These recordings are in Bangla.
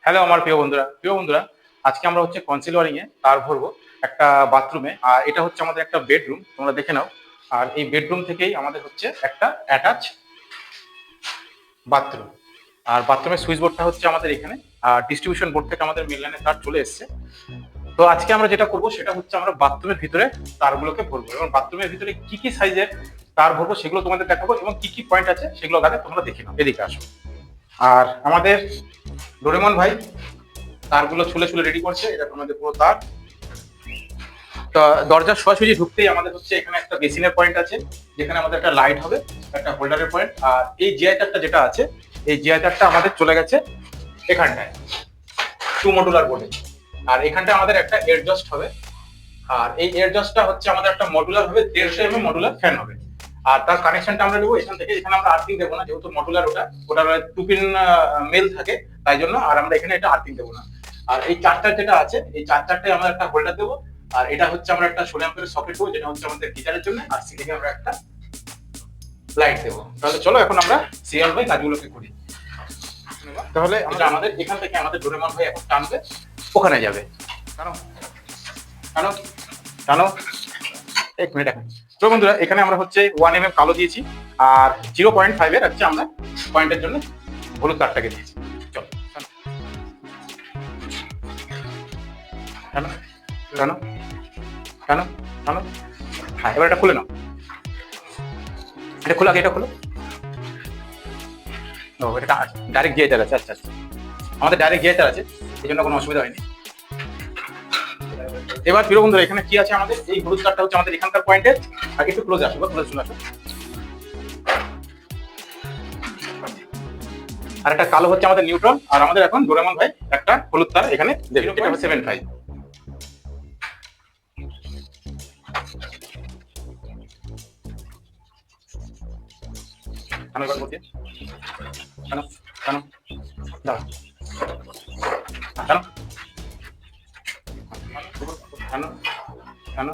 হ্যালো আমার প্রিয় বন্ধুরা আজকে আমরা হচ্ছে কনসিল ওয়ারিং এ তার ভরবো একটা বাথরুমে। আর এটা হচ্ছে আমাদের একটা বেডরুম, তোমরা দেখে নাও। আর এই বেডরুম থেকেই আমাদের হচ্ছে একটা অ্যাটাচ বাথরুম। আর বাথরুমের সুইচ বোর্ডটা হচ্ছে আমাদের এখানে, আর ডিস্ট্রিবিউশন বোর্ড থেকে আমাদের মেন লাইনে তার চলে এসেছে। তো আজকে আমরা যেটা করবো সেটা হচ্ছে আমরা বাথরুমের ভিতরে তারগুলোকে ভরবো এবং বাথরুমের ভিতরে কি কি সাইজের তার ভরবো সেগুলো তোমাদের দেখাবো এবং কি কি পয়েন্ট আছে সেগুলো আগে তোমরা দেখে নাও। এদিকে আসো। আর আমাদের ডোরেমন ভাই তারগুলো ছুলে ছুলে রেডি করছে। এটা আমাদের পুরো তার। তো দরজার সোজাসুজি ঢুকতেই আমাদের হচ্ছে এখানে একটা বেসিনের পয়েন্ট আছে, যেখানে আমাদের একটা লাইট হবে, একটা হোল্ডারের পয়েন্ট। আর এই জিআই তারটা যেটা আছে, এই জিআই তারটা আমাদের চলে গেছে এখানটায় টু মডুলার বোর্ডে। আর এখানটায় আমাদের একটা এডজাস্ট হবে। আর এই এডজাস্টটা হচ্ছে আমাদের একটা মডুলার হবে, 150 মডুলার ফ্যান হবে। আর তার কানেকশনটা আমরা নেবো এখান থেকে। এখানে আমরা আর্থিং দেবো না, যেহেতু মডুলার ওটার 2 পিন মেল থাকে, তাই জন্য। আর আমরা এখানে এটা আর্থিং দেবো না। আর এই চার্জার যেটা আছে, এই চার্জারটাই আমরা একটা হোল্ডার দেবো। আর এটা হচ্ছে আমরা একটা 16 অ্যাম্পিয়ারের সকেট দেবো, যেটা হচ্ছে আমাদের গিটারের জন্য। আর সিলিংয়ে আমরা একটা লাইট দেবো। তাহলে চলো এখন আমরা সিরিয়াল বাই কাজগুলোকে করি। তাহলে এটা আমাদের এখান থেকে আমাদের ডোরেমন ভাই এখন টানবে, ওখানে যাবে। টানো টানো টানো। এক মিনিট এখন। তো বন্ধুরা এখানে আমরা হচ্ছে 1 mm কালো দিয়েছি, আর 0.5 এর হচ্ছে আমরা পয়েন্টের জন্য হলুদ তারটাকে দিয়েছি। চলো টানো টানো টানো টানো। হ্যাঁ, এবার এটা খুলে নাও। এটা খোলো আগে, এটা খোলো। ও, এটা ডাইরেক্ট গিয়ার আছে। আচ্ছা আচ্ছা, আমাদের ডাইরেক্ট গিয়ার আছে, এই জন্য কোনো অসুবিধা হয়নি। এবার প্রিয় বন্ধুরা এখানে কি আছে, আমাদের এই হলুদ তারটা হচ্ছে আমাদের এখানকার পয়েন্টের। আর একটু ক্লোজ আসো, ক্লোজ চলে আসো। আর একটা কালো হচ্ছে আমাদের নিউট্রন। আর আমাদের এখন ডোরেমন ভাই একটা হলুদ তার এখানে দেবে, এটা হচ্ছে 75। কেন এবার বলছি, কেন কেন দাঁড়া, কেন কেন কেন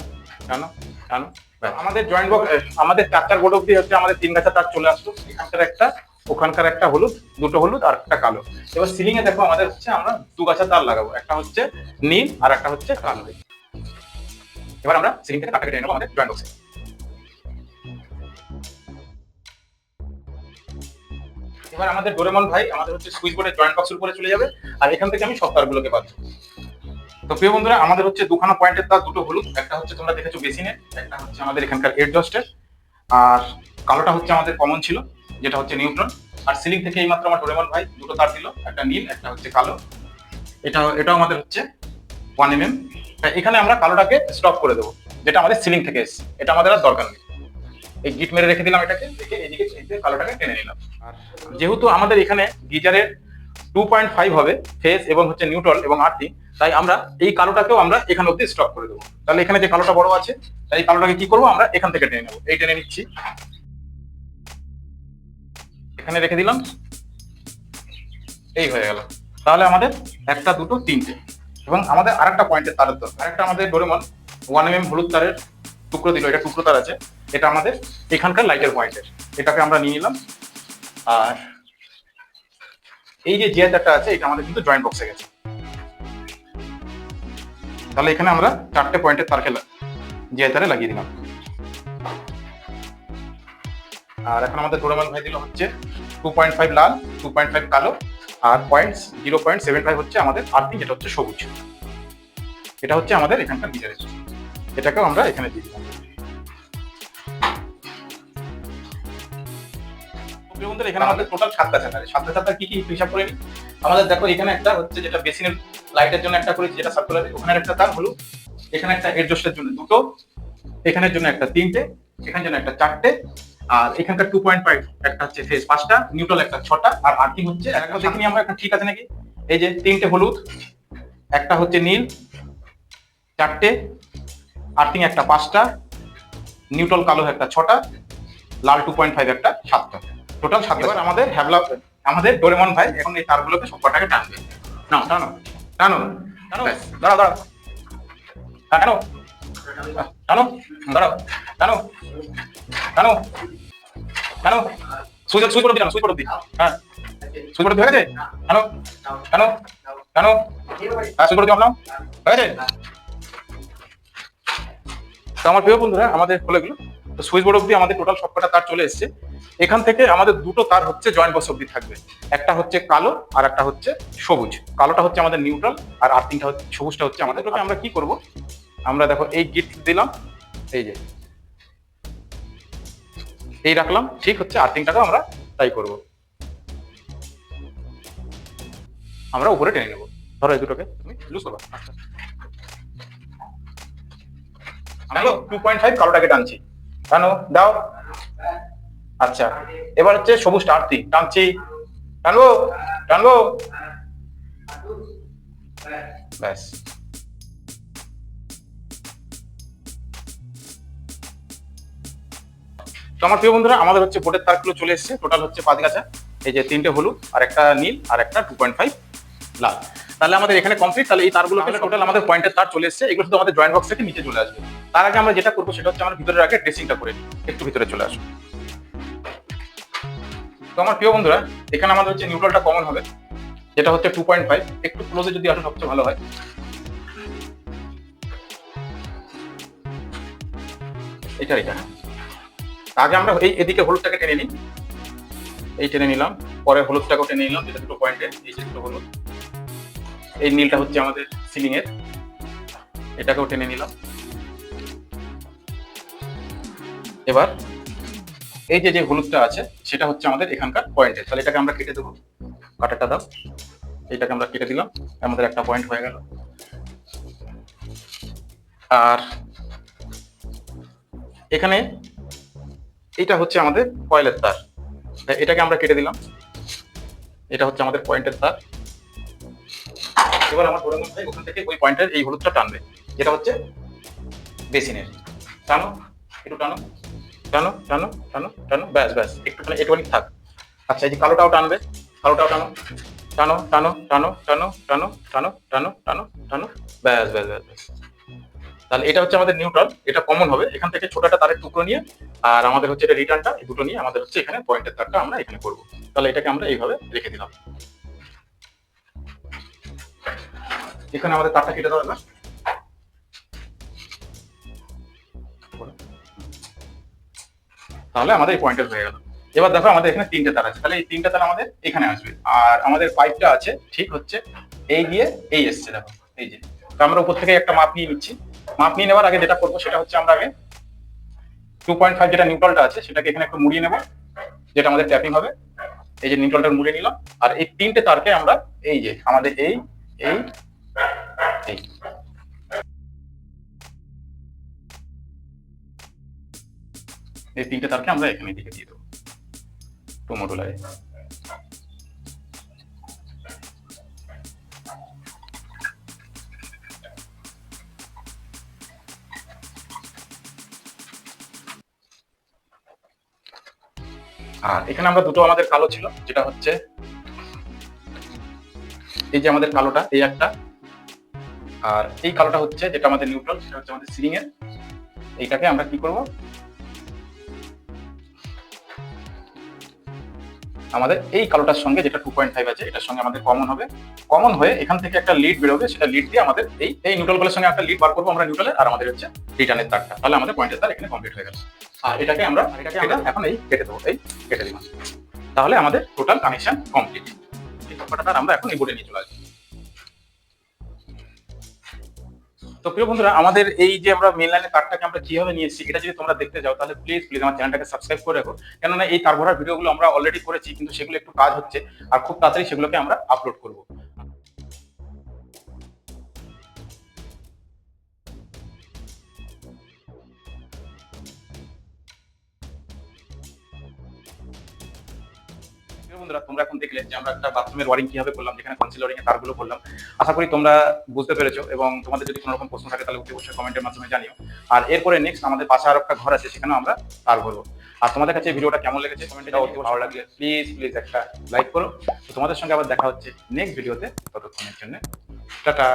কেন কেন। আমাদের জয়েন্ট বক্স, আমাদের 4 বোর্ড অব্দি হচ্ছে আমাদের 3 গাছা তার চলে আসতো। এখানকার একটা, ওখানকার একটা হলুদ, দুটো হলুদ আর একটা কালো। এবার সিলিং এ দেখো আমাদের হচ্ছে আমরা 2 গাছা তার লাগাবো, একটা হচ্ছে নীল আর একটা হচ্ছে কালো। এবার আমরা সিলিং থেকে তারটাকে টেনে নেবো আমাদের জয়েন্ট বক্সে। এবার আমাদের ডোরেমন ভাই আমাদের হচ্ছে সুইচ বোর্ডের জয়েন্ট বক্সের উপরে চলে যাবে। আর এখান থেকে আমি সব তারগুলোকে বাঁধবো। তো প্রিয় বন্ধুরা আমাদের হচ্ছে দুখানা পয়েন্টের তার, দুটো হলুদ, একটা হচ্ছে তোমরা দেখেছো বেসিনের, একটা হচ্ছে আমাদের এখানকার এডজাস্টের। আর কালোটা হচ্ছে আমাদের কমন ছিল, যেটা হচ্ছে নিউট্রন। আর সিলিং থেকে এইমাত্র আমার ডোরেমন ভাই দুটো তার দিল, একটা নীল একটা হচ্ছে কালো। এটাও আমাদের হচ্ছে 1 mm। এখানে আমরা কালোটাকে স্টপ করে দেবো, যেটা আমাদের সিলিং থেকে এসছে। এটা আমাদের আর দরকার নেই। এই গিট মেরে রেখে দিলাম এটাকে, রেখে এদিকে কালোটাকে টেনে নিলাম। আর যেহেতু আমাদের এখানে গিজারের 2.5 হবে ফেজ এবং হচ্ছে নিউট্রাল এবং আর্থিং, তাই আমরা এই কালোটাকেও আমরা এখান অব্দি স্টপ করে দেবো। তাহলে এখানে যে কালোটা বড় আছে, তাই এই কালোটাকে কি করবো, আমরা এখান থেকে টেনে নেবো। এই টেনে নিচ্ছি, এখানে রেখে দিলাম, এই হয়ে গেল। তাহলে আমাদের একটা, দুটো, তিনটে। এবং আমাদের আরেকটা পয়েন্টের তারের দরকার। আরেকটা আমাদের ডোরেমন 1 mm হলুদ তারের টুকরো দিল, এটা টুকরো তার আছে। এটা আমাদের এখানকার লাইটের পয়েন্টের, এটাকে আমরা নিয়ে নিলাম। আর এই যে জিআই তারটা আছে, এটা আমাদের কিন্তু জয়েন্ট বক্সে গেছে। তাহলে এখানে আমরা 4টে পয়েন্টের তারকে জিআই তারে লাগিয়ে দিলাম। আর এখন আমাদের ডোরেমন ভাই দিল হচ্ছে 2.5 লাল, 2.5 কালো, আর 0.75 হচ্ছে আমাদের আর্থিং, যেটা হচ্ছে সবুজ। এটা হচ্ছে আমাদের এখানকার গিজারের, এটাকেও আমরা এখানে দিয়ে দিলাম। এখানে আমাদের টোটাল 7টা চ্যানেল। 7টা চ্যানেল কি কি হিসাব করে নি। আমাদের দেখো এখানে একটা হচ্ছে যেটা বেসিনের লাইটের জন্য একটা করেছি, যেটা সার্কুলার, ওখানে একটা তার হলুদ, এখানে একটা এডজাস্টের জন্য দুটো, এখানের জন্য একটা 3টে, এখানের জন্য একটা 4টে, আর এখানকার 2.5 একটা হচ্ছে ফেজ 5টা, নিউট্রাল একটা 6টা, আর আর্থিং হচ্ছে একটা। দেখিনি আমরা একটা ঠিক আছে নাকি। এই যে 3টে হলুদ, একটা হচ্ছে নীল 4টে, আর্থিং একটা 5টা, নিউট্রাল কালো একটা 6টা, লাল 2.5 একটা 7টা, টোটাল 7। এবার আমাদের ডোরেমন ভাই এখন এই তারগুলোকে সবকটাকে টানবে। নাও টানো টানো টানো, দাঁড়াও দাঁড়াও, টানো টানো, দাঁড়াও টানো টানো টানো। সুইচ বোর্ড অব্দি টানো, সুইচ বোর্ড অব্দি। হ্যাঁ, সুইচ বোর্ড অব্দি হয়ে গেছে। টানো টানো কেন সুইচ বোর্ড জমলাম হয়ে গেছে। তো আমার প্রিয় বন্ধুরা আমাদের হলো এগুলো। তো সুইচ বোর্ড অব্দি আমাদের টোটাল সবকটা তার চলে এসেছে। এখান থেকে আমাদের দুটো তার হচ্ছে জয়েন্ট বক্স অব্দি থাকবে, একটা হচ্ছে কালো আর একটা হচ্ছে সবুজ। কালোটা হচ্ছে আমাদের নিউট্রাল আর আর্থিংটা হচ্ছে সবুজটা হচ্ছে আমাদের। আমরা কি করব, আমরা দেখো এই গিট দিলাম, এই যে এই রাখলাম, ঠিক হচ্ছে। আর্থিংটাকে আমরা তাই করব, আমরা উপরে টেনে নেবো। ধরো এই দুটোকে তুমি লুজ করবা। আমরা 2.5 কালোটাকে টানছি, টানো দাও। আচ্ছা এবার হচ্ছে সবুজ আর্থিং টানছি, টানবো টানবো, ব্যাস। তো আমার প্রিয় বন্ধুরা আমাদের হচ্ছে বোর্ডের তারগুলো চলে এসেছে, টোটাল হচ্ছে 5 গাছা। এই যে 3টে হলুদ আর একটা নীল আর একটা 2.5 লাল। তাহলে আমাদের এখানে কমপ্লিট। তাহলে এই তারগুলোকে টোটাল আমাদের পয়েন্টের তার চলে এসেছে, এগুলো শুধু আমাদের জয়েন্ট বক্স থেকে নিচে চলে আসবে। তার আগে আমরা যেটা করবো সেটা হচ্ছে আমরা ভিতরের আগে ড্রেসিংটা করে নিই। একটু ভিতরে চলে আসবো। তো আমার প্রিয় বন্ধুরা এখানে আমাদের হচ্ছে নিউট্রালটা কমন হবে, যেটা হচ্ছে 2.5। একটু ক্লোজে যদি আসো সবচেয়ে ভালো হয়। এটা আগে আমরা এই এদিকে হলুদটাকে টেনে নিই, এই টেনে নিলাম। পরে হলুদটাকেও টেনে নিলাম, যেটা দুটো পয়েন্টের, এই যে দুটো হলুদ। এই নীলটা হচ্ছে আমাদের সিলিং এর, এটাকেও টেনে নিলাম। এবার এই যে হলুদটা আছে সেটা হচ্ছে আমাদের এখানকার পয়েন্টের, তাহলে এটাকে আমরা কেটে দেবো। কাটাটা দাও, এইটাকে আমরা কেটে দিলাম, আমাদের একটা পয়েন্ট হয়ে গেল। আর এখানে এটা হচ্ছে আমাদের কয়েলের তার, এটাকে আমরা কেটে দিলাম। এটা হচ্ছে আমাদের পয়েন্টের তার। এবার আমার ধরে মনে হয় ওখান থেকে ওই পয়েন্টের এই হলুদটা টানবে, যেটা হচ্ছে বেসিনের। টানো একটু, টানো টানো টানো টানো টানো, ব্যাস ব্যাস, একটু একটুখানি থাক। আচ্ছা এই যে কালোটাও টানবে, কালোটাও টানো টানো টানো টানো টানো টানো টানো টানো টানো টানো, ব্যাস ব্যাস ব্যাস ব্যাস। তাহলে এটা হচ্ছে আমাদের নিউট্রাল, এটা কমন হবে। এখান থেকে ছোটটা তারের টুকরো নিয়ে আর আমাদের হচ্ছে এটা রিটার্নটা, এই দুটো নিয়ে আমাদের হচ্ছে এখানে পয়েন্টের তারটা আমরা এখানে করবো। তাহলে এটাকে আমরা এইভাবে রেখে দিলাম। এখানে আমাদের তারটা কেটে দেওয়া, তাহলে আমাদের এই পয়েন্টের হয়ে গেল। এবার দেখো আমাদের এখানে 3টে তার আছে, তাহলে এই 3টে তার আমাদের এখানে আসবে। আর আমাদের পাইপটা আছে ঠিক হচ্ছে এই দিয়ে এই এসছে, দেখো এই যে। তো আমরা উপর থেকে একটা মাপ নিয়ে নিচ্ছি। মাপ নিয়ে নেওয়ার আগে যেটা করবো সেটা হচ্ছে আমরা আগে 2.5 যেটা নিউট্রালটা আছে সেটাকে এখানে একটু মুড়িয়ে নেবো, যেটা আমাদের ট্যাপিং হবে। এই যে নিউট্রালটা মুড়িয়ে নিলাম। আর এই 3টে তারকে আমরা এই যে আমাদের এই এই এই এই 3টে তারকে আমরা এখানে দিকে দিয়ে দেবো টু মডুলারে। আর এখানে আমরা দুটো আমাদের কালো ছিল, যেটা হচ্ছে এই যে আমাদের কালোটা এই একটা, আর এই কালোটা হচ্ছে যেটা আমাদের নিউট্রাল, সেটা হচ্ছে আমাদের সিলিং এর। এইটাকে আমরা কি করব, আমাদের এই কালোটার সঙ্গে যেটা 2.5 আছে এটার সঙ্গে আমাদের কমন হবে। কমন হয়ে এখান থেকে একটা লিড বেরোবে, সেটা লিড দিয়ে আমাদের এই নিউট্রাল গুলোর সঙ্গে একটা লিড বার করবো আমরা নিউট্রালের, আর আমাদের হচ্ছে রিটার্নের তারটা। তাহলে আমাদের পয়েন্টের তার এখানে কমপ্লিট হয়ে গেল। আর এটাকে আমরা এখন এই কেটে দেবো, এই কেটে দিলাম। তাহলে আমাদের টোটাল কানেকশন কমপ্লিট। এই সবকটা তার আমরা এখন এই বোর্ডে নিয়ে চলে আসবো। তো প্রিয় বন্ধুরা আমাদের এই যে আমরা মেন লাইনের তারটাকে আমরা কিভাবে নিয়ে এসেছি এটা যদি তোমরা দেখতে যাও তাহলে প্লিজ প্লিজ আমার চ্যানেলটাকে সাবস্ক্রাইব করে রাখো, কেননা এই তার ভরার ভিডিওগুলো আমরা অলরেডি করেছি, কিন্তু সেগুলো একটু কাজ হচ্ছে আর খুব তাড়াতাড়ি সেগুলোকে আমরা আপলোড করবো। বন্ধুরা তোমরা এখন দেখলে যে আমরা একটা বাথরুমের ওয়ারিং কিভাবে করলাম, যেখানে কনসিল ওয়ারিং এর তারগুলো করলাম। আশা করি তোমরা বুঝতে পেরেছো, এবং তোমাদের যদি কোনো রকম প্রশ্ন থাকে তাহলে অবশ্যই কমেন্টের মাধ্যমে জানিও। আর এরপরে নেক্সট আমাদের পাশে আর একটা ঘর আছে, সেখানেও আমরা তার ভরবো। আর তোমাদের কাছে ভিডিওটা কেমন লেগেছে কমেন্টে অতি ভালো লাগলে প্লিজ প্লিজ একটা লাইক করো। তো তোমাদের সঙ্গে আবার দেখা হচ্ছে নেক্সট ভিডিওতে, ততক্ষণের জন্য টাটা।